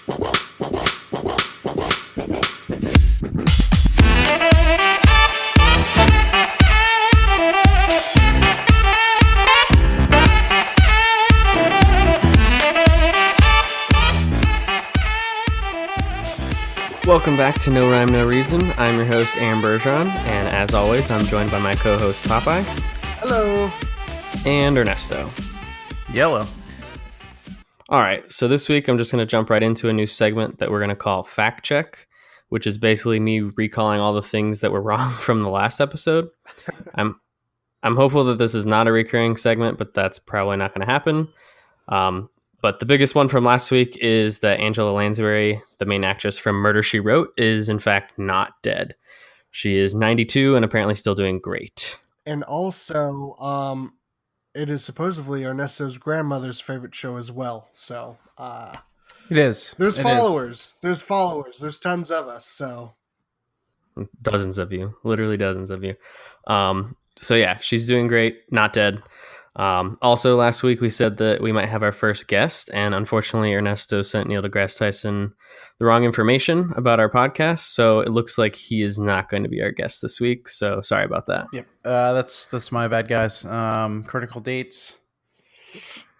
Welcome back to No Rhyme, No Reason. I'm your host, Aaron Bergeron, and as always, I'm joined by my co-host, Popeye. Hello. And Ernesto. Yellow. All right, so this week I'm just going to jump right into a new segment that we're going to call Fact Check, which is basically me recalling all the things that were wrong from the last episode. I'm hopeful that this is not a recurring segment, but that's probably not going to happen. But the biggest one from last week is that Angela Lansbury, the main actress from Murder, She Wrote, is in fact not dead. She is 92 and apparently still doing great. And also, it is supposedly Ernesto's grandmother's favorite show as well. So, it is. There's followers. There's followers. There's tons of us. So, dozens of you, literally dozens of you. So yeah, she's doing great, not dead. Also, last week we said that we might have our first guest, and unfortunately Ernesto sent Neil deGrasse Tyson the wrong information about our podcast, so it looks like he is not going to be our guest this week, so sorry about that. Yep, that's my bad, guys. Critical dates.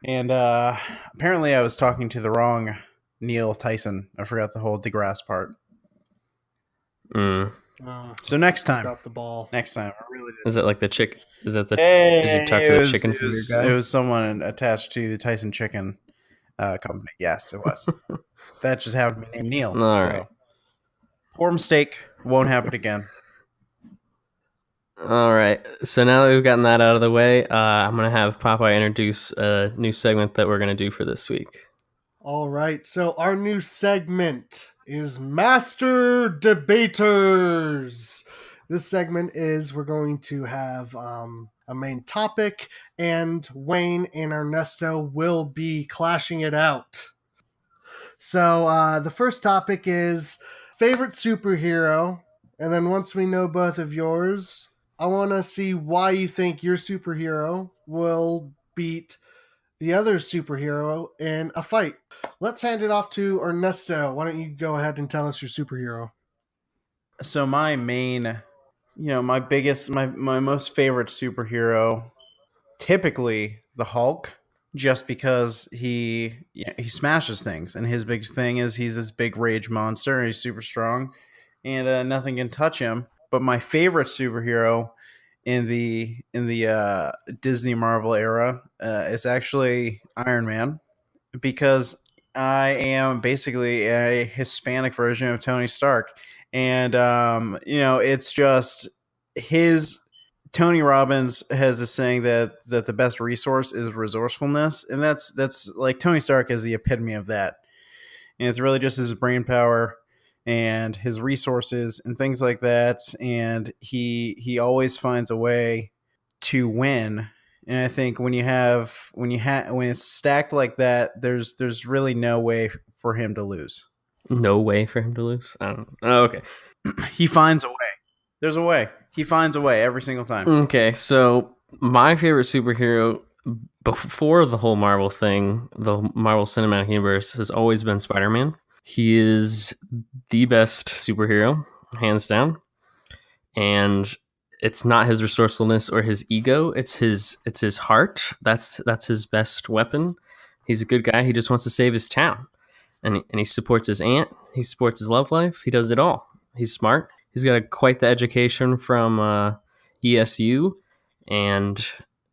And apparently I was talking to the wrong Neil Tyson. I forgot the whole deGrasse part. So next time. Drop the ball. Next time. I really did. Is it like the chick? Is that the? Did you talk to the chicken finger guy? It was someone attached to the Tyson Chicken company. Yes, it was. That just happened to be named Neil. All right. Poor mistake. Won't happen again. All right. So now that we've gotten that out of the way, I'm going to have Popeye introduce a new segment that we're going to do for this week. All right. So our new segment is Master Debaters. This segment is we're going to have a main topic, and Wayne and Ernesto will be clashing it out. So the first topic is favorite superhero, and then once we know both of yours, I want to see why you think your superhero will beat the other superhero in a fight. Let's hand it off to Ernesto. Why don't you go ahead and tell us your superhero? So my main, my most favorite superhero, typically the Hulk, just because he smashes things, and his big thing is he's this big rage monster, and he's super strong, and nothing can touch him. But my favorite superhero in the Disney Marvel era is actually Iron Man, because I am basically a Hispanic version of Tony Stark. And, it's just Tony Robbins has this saying that the best resource is resourcefulness. And that's like Tony Stark is the epitome of that. And it's really just his brain power and his resources and things like that. And he always finds a way to win. And I think when it's stacked like that, there's really no way for him to lose. No way for him to lose? I don't know. Oh, okay. He finds a way. There's a way. He finds a way every single time. Okay, so my favorite superhero before the whole Marvel thing, the Marvel Cinematic Universe, has always been Spider-Man. He is the best superhero, hands down. And it's not his resourcefulness or his ego. It's his heart. That's his best weapon. He's a good guy. He just wants to save his town. And he supports his aunt. He supports his love life. He does it all. He's smart. He's got quite the education from ESU. And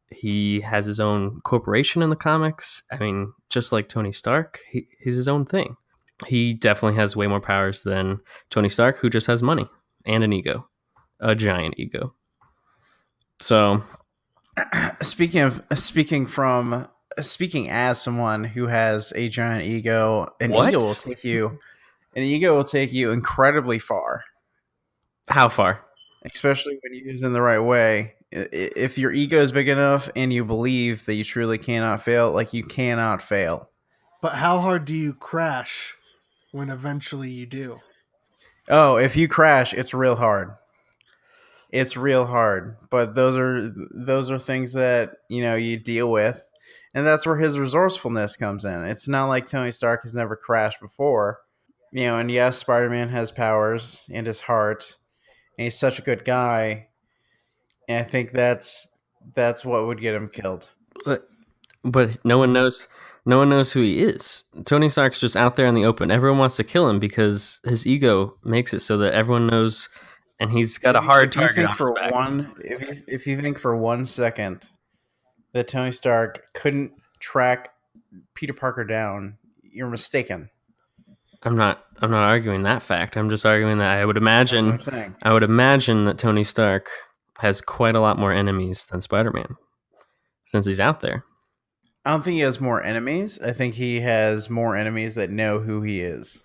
he has his own corporation in the comics. I mean, just like Tony Stark, he's his own thing. He definitely has way more powers than Tony Stark, who just has money and an ego. A giant ego. So, speaking as someone who has a giant ego, an ego will take you incredibly far. How far? Especially when you use it in the right way. If your ego is big enough and you believe that you truly cannot fail, like you cannot fail. But how hard do you crash when eventually you do? Oh, if you crash, it's real hard. It's real hard. But those are things that, you deal with. And that's where his resourcefulness comes in. It's not like Tony Stark has never crashed before. And yes, Spider-Man has powers and his heart, and he's such a good guy. And I think that's what would get him killed. But no one knows. No one knows who he is. Tony Stark's just out there in the open. Everyone wants to kill him because his ego makes it so that everyone knows, and he's got a hard target on his back. If you think for 1 second that Tony Stark couldn't track Peter Parker down, you're mistaken. I'm not arguing that fact. I'm just arguing that I would imagine that Tony Stark has quite a lot more enemies than Spider-Man since he's out there. I don't think he has more enemies. I think he has more enemies that know who he is.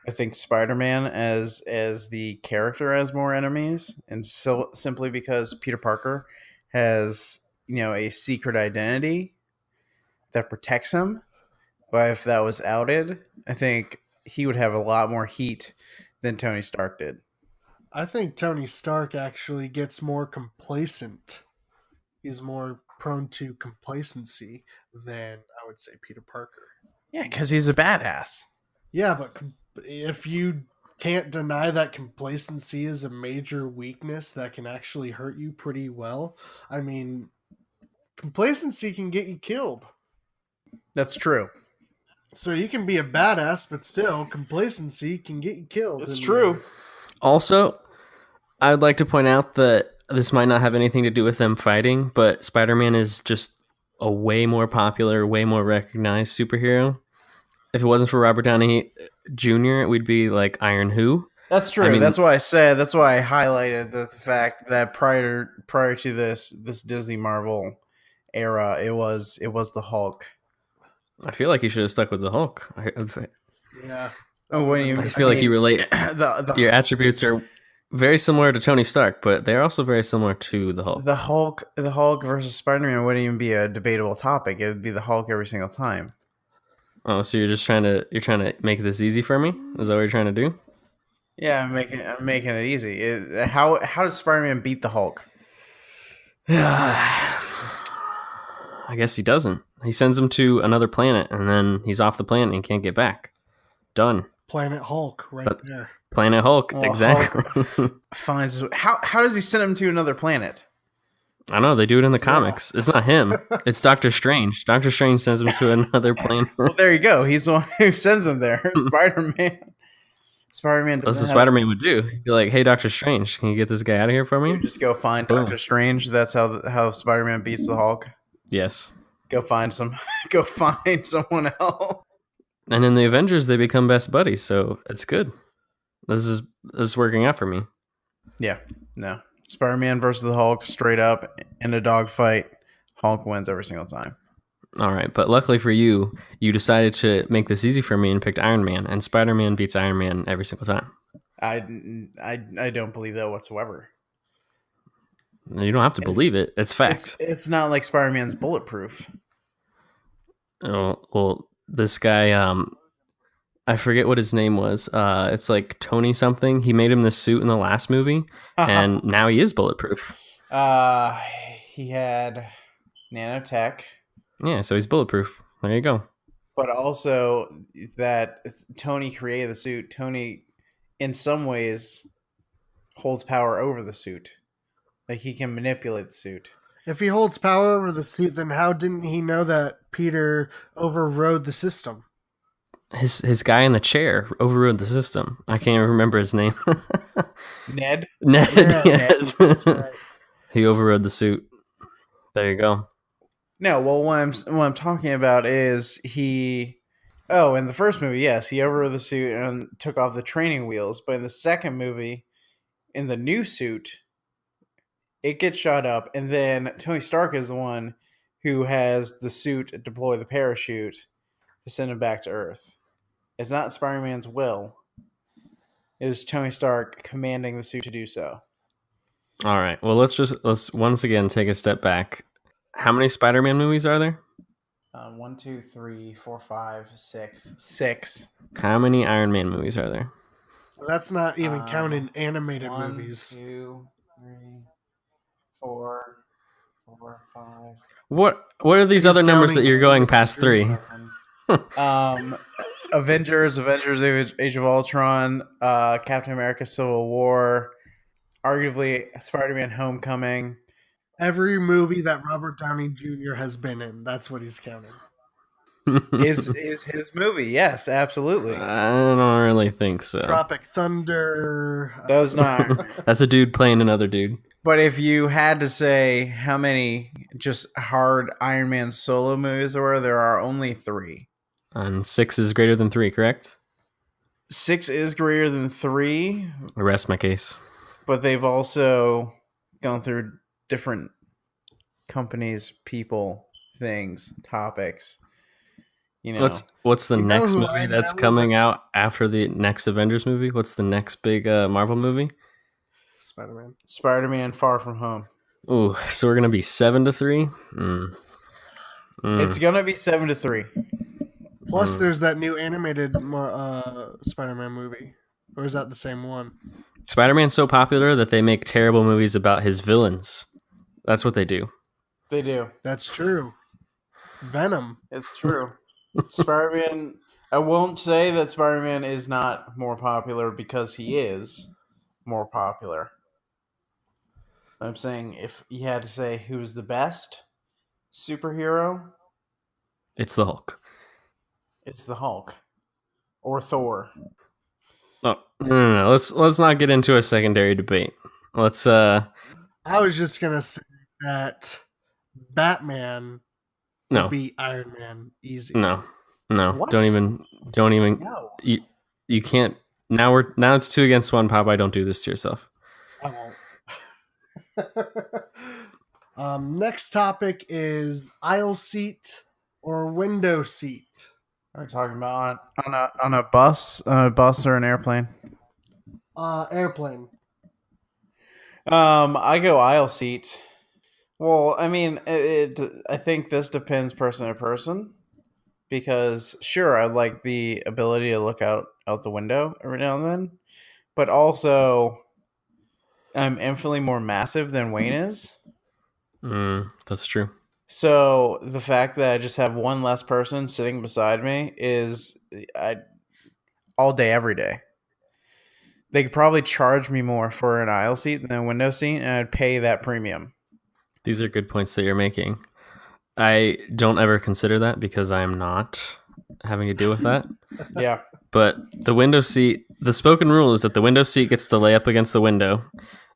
I think Spider-Man as the character has more enemies, and so simply because Peter Parker has a secret identity that protects him. But if that was outed, I think he would have a lot more heat than Tony Stark did. I think Tony Stark actually gets more complacent. He's more prone to complacency than, I would say, Peter Parker. Yeah, because he's a badass. Yeah, but if you can't deny that complacency is a major weakness that can actually hurt you pretty well, I mean, complacency can get you killed. That's true. So you can be a badass, but still, complacency can get you killed. It's true. Also, I'd like to point out that this might not have anything to do with them fighting, but Spider-Man is just a way more popular, way more recognized superhero. If it wasn't for Robert Downey Jr., we'd be like Iron Who. That's true. I mean, that's why I highlighted the fact that prior to this Disney Marvel era, it was the Hulk. I feel like you should have stuck with the Hulk. Yeah. I feel like you relate. Your attributes are very similar to Tony Stark, but they're also very similar to the Hulk. The Hulk versus Spider-Man wouldn't even be a debatable topic. It would be the Hulk every single time. Oh, so you're trying to make this easy for me? Is that what you're trying to do? Yeah, I'm making it easy. How does Spider-Man beat the Hulk? I guess he doesn't. He sends him to another planet, and then he's off the planet and can't get back. Done. Planet Hulk, right there. Planet Hulk, exactly. Hulk finds how does he send him to another planet? I know, they do it in the comics. It's not him. It's Doctor Strange. Doctor Strange sends him to another planet. Well, there you go. He's the one who sends him there. Spider-Man. That's what Spider-Man would do. He'd be like, "Hey, Doctor Strange, can you get this guy out of here for me?" Just go find Doctor Strange. That's how Spider-Man beats the Hulk. Yes. Go find someone else. And in the Avengers, they become best buddies, so it's good. This is working out for me. Yeah. No. Spider-Man versus the Hulk, straight up in a dogfight. Hulk wins every single time. All right, but luckily for you, you decided to make this easy for me and picked Iron Man, and Spider-Man beats Iron Man every single time. I don't believe that whatsoever. You don't have to believe it. It's fact. It's not like Spider-Man's bulletproof. Oh, well, this guy, I forget what his name was. It's like Tony something. He made him this suit in the last movie, and now he is bulletproof. He had nanotech. Yeah, so he's bulletproof. There you go. But also that Tony created the suit. Tony, in some ways, holds power over the suit. Like, he can manipulate the suit. If he holds power over the suit, then how didn't he know that Peter overrode the system? His guy in the chair overrode the system. I can't even remember his name. Ned? Ned, Yeah, yes. Right. He overrode the suit. There you go. No, well, what I'm talking about is he... Oh, in the first movie, yes, he overrode the suit and took off the training wheels. But in the second movie, in the new suit, it gets shot up, and then Tony Stark is the one who has the suit deploy the parachute to send him back to Earth. It's not Spider-Man's will. It was Tony Stark commanding the suit to do so. All right. Well, let's once again take a step back. How many Spider-Man movies are there? 1, 2, 3, 4, 5, 6. 6. How many Iron Man movies are there? Well, that's not even counting animated 1, movies. 2, 3, 4, 5. What are these He's other numbers that counting you're all going the past Avengers. 3? Avengers, Age of Ultron, Captain America: Civil War, arguably Spider-Man: Homecoming. Every movie that Robert Downey Jr. has been in, that's what he's counting. is his movie. Yes, absolutely. I don't really think so. Tropic Thunder. Those not Iron Man. That's a dude playing another dude. But if you had to say how many just hard Iron Man solo movies there are only 3. And 6 is greater than 3, correct? 6 is greater than 3, I rest my case. but they've also gone through different companies, people, things, topics. You know, What's the You know next who movie Iron that's Man coming out after the next Avengers movie? What's the next big Marvel movie? Spider-Man. Spider-Man: Far From Home. Ooh, so we're gonna be 7-3. It's gonna be 7-3. Plus, there's that new animated Spider-Man movie. Or is that the same one? Spider-Man's so popular that they make terrible movies about his villains. That's what they do. They do. That's true. Venom. It's true. Spider-Man. I won't say that Spider-Man is not more popular because he is more popular. I'm saying if you had to say who's the best superhero, It's the Hulk. it's the Hulk or Thor. Oh no. Let's not get into a secondary debate. Let's I was just gonna say that Batman no would beat Iron Man easy. no What? don't even No. you can't now it's 2 against 1. Popeye, don't do this to yourself. I won't. Next topic is aisle seat or window seat. Are we talking about on a bus or an airplane? Airplane. I go aisle seat. Well, I mean, I think this depends person to person because sure, I like the ability to look out the window every now and then, but also I'm infinitely more massive than Wayne is. That's true. So the fact that I just have one less person sitting beside me is all day, every day. They could probably charge me more for an aisle seat than a window seat, and I'd pay that premium. These are good points that you're making. I don't ever consider that because I am not having to deal with that. Yeah. But the window seat, the spoken rule is that the window seat gets to lay up against the window,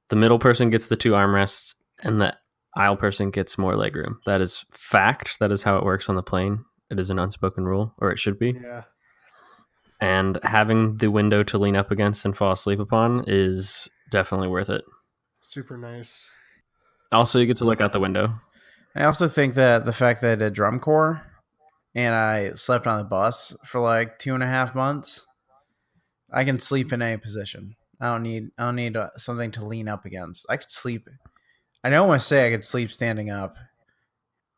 the middle person gets the 2 armrests, and the aisle person gets more legroom. That is fact. That is how it works on the plane. It is an unspoken rule, or it should be. Yeah. And having the window to lean up against and fall asleep upon is definitely worth it. Super nice. Also, you get to look out the window. I also think that the fact that I did drum corps and I slept on the bus for like 2.5 months, I can sleep in any position. I don't need something to lean up against. I could sleep. I don't want to say I could sleep standing up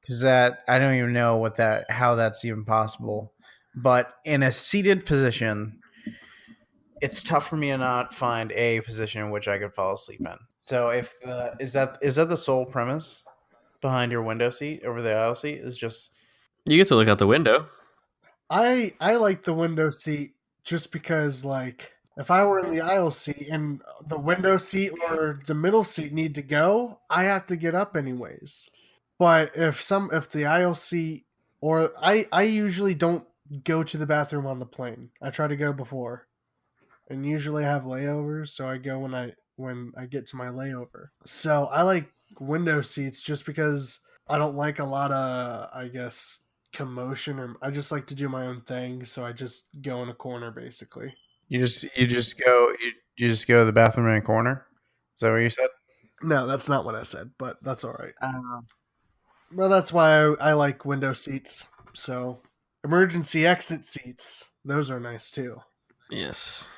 because that I don't even know how that's even possible. But in a seated position, it's tough for me to not find a position in which I could fall asleep in. So if is that the sole premise behind your window seat over the aisle seat is just You get to look out the window. I like the window seat just because, like, if I were in the aisle seat and the window seat or the middle seat need to go, I have to get up anyways. But if the aisle seat or I usually don't go to the bathroom on the plane. I try to go before, and usually I have layovers, so I go when I get to my layover. So I like window seats just because I don't like a lot of, I guess, commotion, or I just like to do my own thing, so I just go in a corner basically. you just go to the bathroom in a corner. Is that what you said? No, that's not what I said, but that's all right. Well, that's why I like window seats. So emergency exit seats, those are nice too. Yes.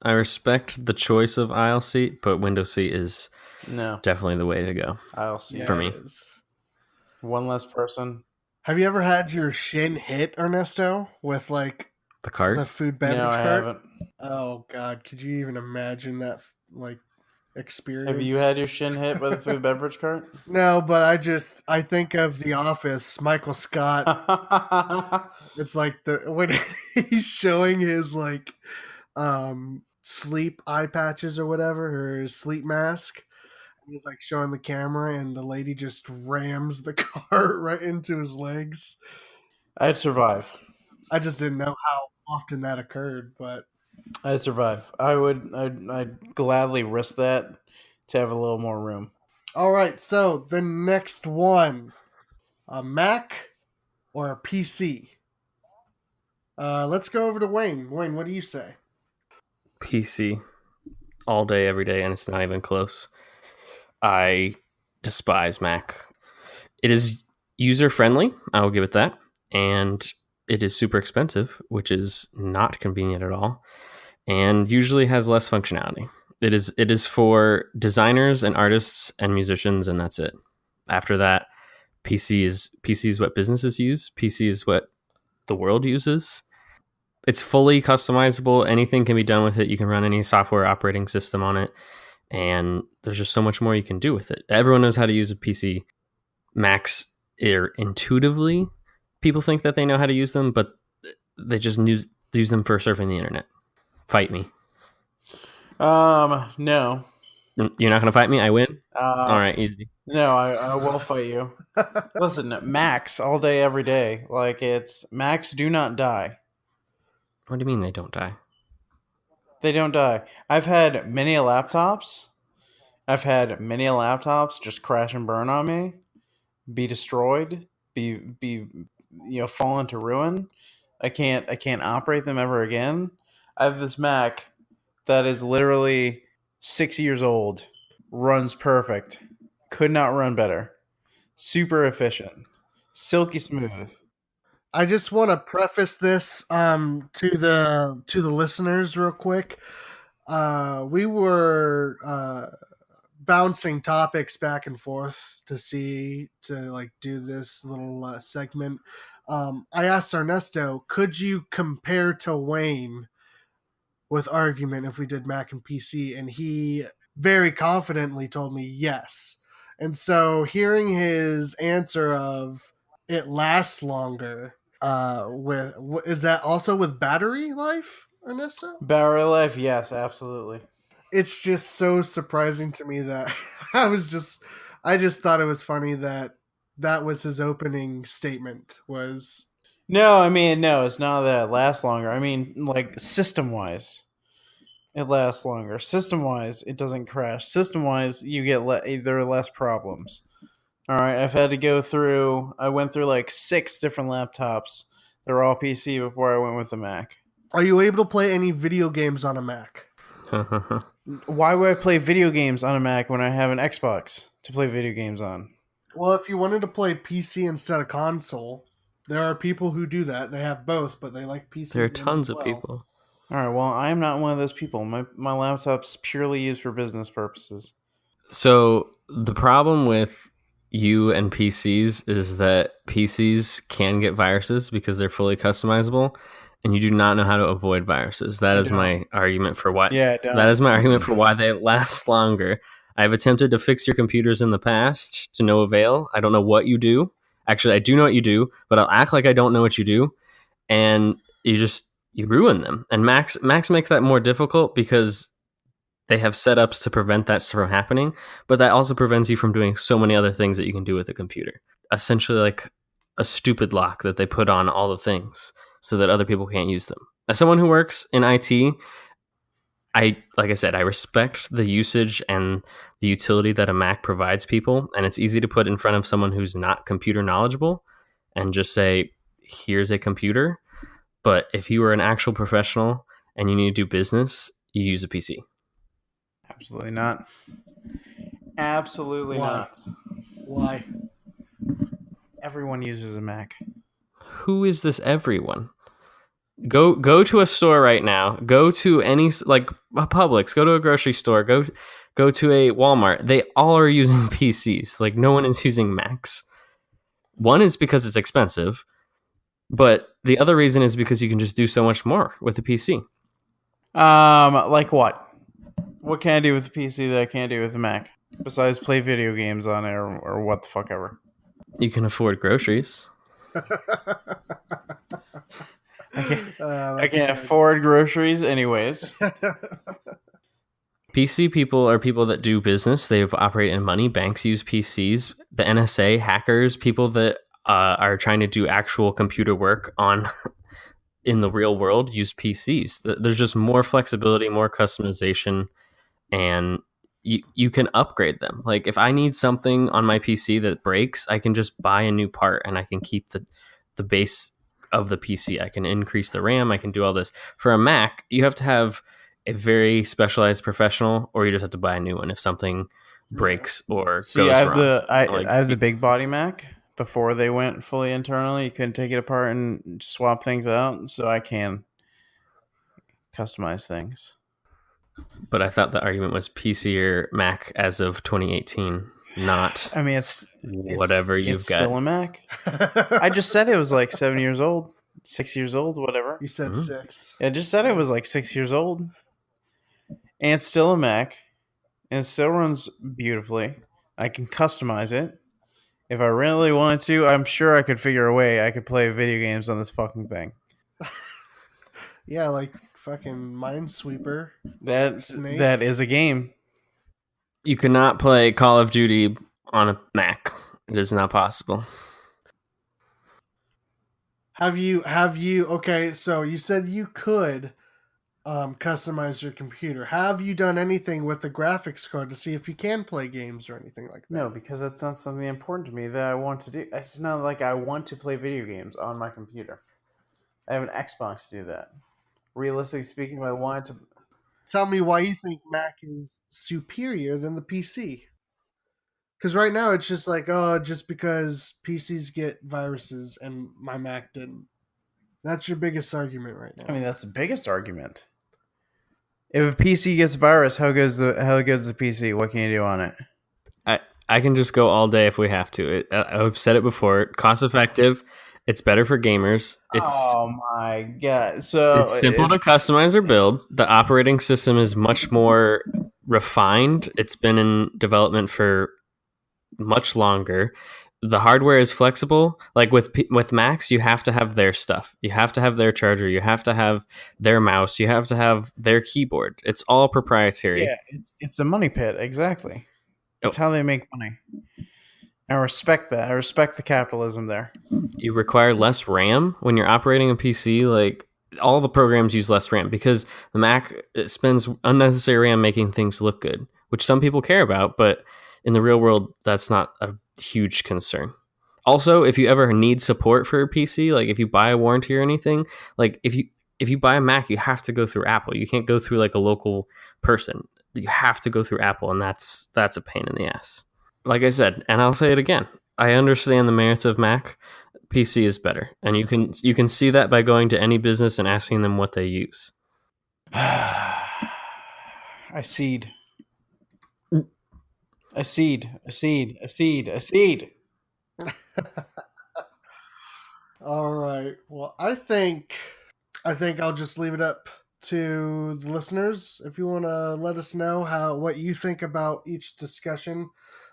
I respect the choice of aisle seat, but window seat is No, definitely the way to go. I'll see. For me. it is. One less person. Have you ever had your shin hit, Ernesto, with like The cart? the food beverage No, I cart? haven't. Oh God, could you even imagine that? Like, experience. Have you had your shin hit by the food beverage cart? No, but I think of The Office, Michael Scott. It's like when he's showing his like sleep eye patches or whatever, or his sleep mask. He's like showing the camera, and the lady just rams the cart right into his legs. I'd survive. I just didn't know how often that occurred, but I'd survive. I'd gladly risk that to have a little more room. all right. So the next one, a Mac or a PC? Let's go over to Wayne. Wayne, what do you say? PC all day, every day, and it's not even close. I despise Mac. It is user friendly, I will give it that, and it is super expensive, which is not convenient at all, and usually has less functionality. It is for designers and artists and musicians, and that's it. After that, PC is what businesses use. PC is what the world uses. It's fully customizable. Anything can be done with it. You can run any software operating system on it, and there's just so much more you can do with it. Everyone knows how to use a PC. Macs are intuitively, people think that they know how to use them, but they just use them for surfing the internet. Fight me. No. You're not going to fight me? I win? All right, easy. No, I will fight you. Listen, Macs all day, every day. Like, Macs do not die. What do you mean they don't die? They don't die. I've had many laptops just crash and burn on me, be destroyed, be fall into ruin. I can't operate them ever again. I have this Mac that is literally 6 years old, runs perfect, could not run better, super efficient, silky smooth. I just want to preface this to the listeners real quick. We were bouncing topics back and forth to do this little segment. I asked Ernesto, could you compare to Wayne with argument if we did Mac and PC? And he very confidently told me yes. And so hearing his answer of it lasts longer, is that also with battery life, Ernesto? Battery life, yes, absolutely. It's just so surprising to me that I just thought it was funny that was his opening statement was. No, it's not that it lasts longer. I mean, like, system-wise, it lasts longer. System-wise, it doesn't crash. System-wise, you get there are less problems. All right, I went through like 6 different laptops. They were all PC before I went with the Mac. Are you able to play any video games on a Mac? Why would I play video games on a Mac when I have an Xbox to play video games on? Well, if you wanted to play PC instead of console, there are people who do that. They have both, but they like PC. There are tons of people. All right, well, I am not one of those people. My laptop's purely used for business purposes. So the problem with you and PCs is that PCs can get viruses because they're fully customizable, and you do not know how to avoid viruses. That is my argument for why. That is my argument for why they last longer. I've attempted to fix your computers in the past to no avail. I don't know what you do. Actually, I do know what you do, but I'll act like I don't know what you do, and you ruin them. And Macs make that more difficult because they have setups to prevent that from happening, but that also prevents you from doing so many other things that you can do with a computer. Essentially like a stupid lock that they put on all the things so that other people can't use them. As someone who works in IT, like I said, I respect the usage and the utility that a Mac provides people, and it's easy to put in front of someone who's not computer knowledgeable and just say, here's a computer. But if you were an actual professional and you need to do business, you use a PC. Absolutely not. Absolutely not. Why? Everyone uses a Mac. Who is this everyone? Go to a store right now. Go to any, like a Publix. Go to a grocery store. Go to a Walmart. They all are using PCs. Like, no one is using Macs. One is because it's expensive, but the other reason is because you can just do so much more with a PC. Like what? What can I do with the PC that I can't do with the Mac? Besides play video games on it or what the fuck ever. You can afford groceries. I can't afford groceries anyways. PC people are people that do business. They operate in money. Banks use PCs. The NSA, hackers, people that are trying to do actual computer work on in the real world use PCs. There's just more flexibility, more customization, and you can upgrade them. Like if I need something on my PC that breaks, I can just buy a new part and I can keep the base of the PC. I can increase the RAM. I can do all this. For a Mac, you have to have a very specialized professional, or you just have to buy a new one if something breaks or goes wrong. I have the big body Mac. Before they went fully internally, you couldn't take it apart and swap things out, so I can customize things. But I thought the argument was PC or Mac as of 2018, not. I mean, it's whatever you've got. Still a Mac. I just said it was like 7 years old, 6 years old, whatever. You said 6. I just said it was like 6 years old, and it's still a Mac, and it still runs beautifully. I can customize it. If I really wanted to, I'm sure I could figure a way I could play video games on this fucking thing. Yeah, like fucking Minesweeper. That is a game. You cannot play Call of Duty on a Mac. It is not possible. Have you okay, so you said you could customize your computer. Have you done anything with the graphics card to see if you can play games or anything like that? No, because that's not something important to me that I want to do. It's not like I want to play video games on my computer. I have an Xbox to do that. Realistically speaking, if I wanted to... Tell me why you think Mac is superior than the PC. Because right now it's just like, oh, just because PCs get viruses and my Mac didn't. That's your biggest argument right now. I mean, that's the biggest argument. If a PC gets a virus, how good's the PC? What can you do on it? I can just go all day if we have to. I've said it before. Cost effective. It's better for gamers. Oh my god! So it's simple to customize or build. The operating system is much more refined. It's been in development for much longer. The hardware is flexible. Like with Macs, you have to have their stuff. You have to have their charger. You have to have their mouse. You have to have their keyboard. It's all proprietary. Yeah, it's a money pit. Exactly. It's how they make money. I respect that. I respect the capitalism there. You require less RAM when you're operating a PC. Like all the programs use less RAM because the Mac spends unnecessary RAM making things look good, which some people care about, but in the real world, that's not a huge concern. Also, if you ever need support for a PC, like if you buy a warranty or anything, like if you buy a Mac, you have to go through Apple. You can't go through like a local person. You have to go through Apple, and that's a pain in the ass. Like I said, and I'll say it again, I understand the merits of Mac. PC is better, and you can see that by going to any business and asking them what they use. I cede. All right. Well, I think I'll just leave it up to the listeners. If you want to let us know what you think about each discussion,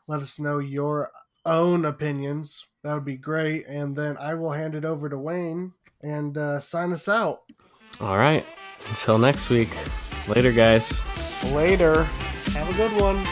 let us know your own opinions. That would be great. And then I will hand it over to Wayne and sign us out. All right. Until next week. Later, guys. Later. Have a good one.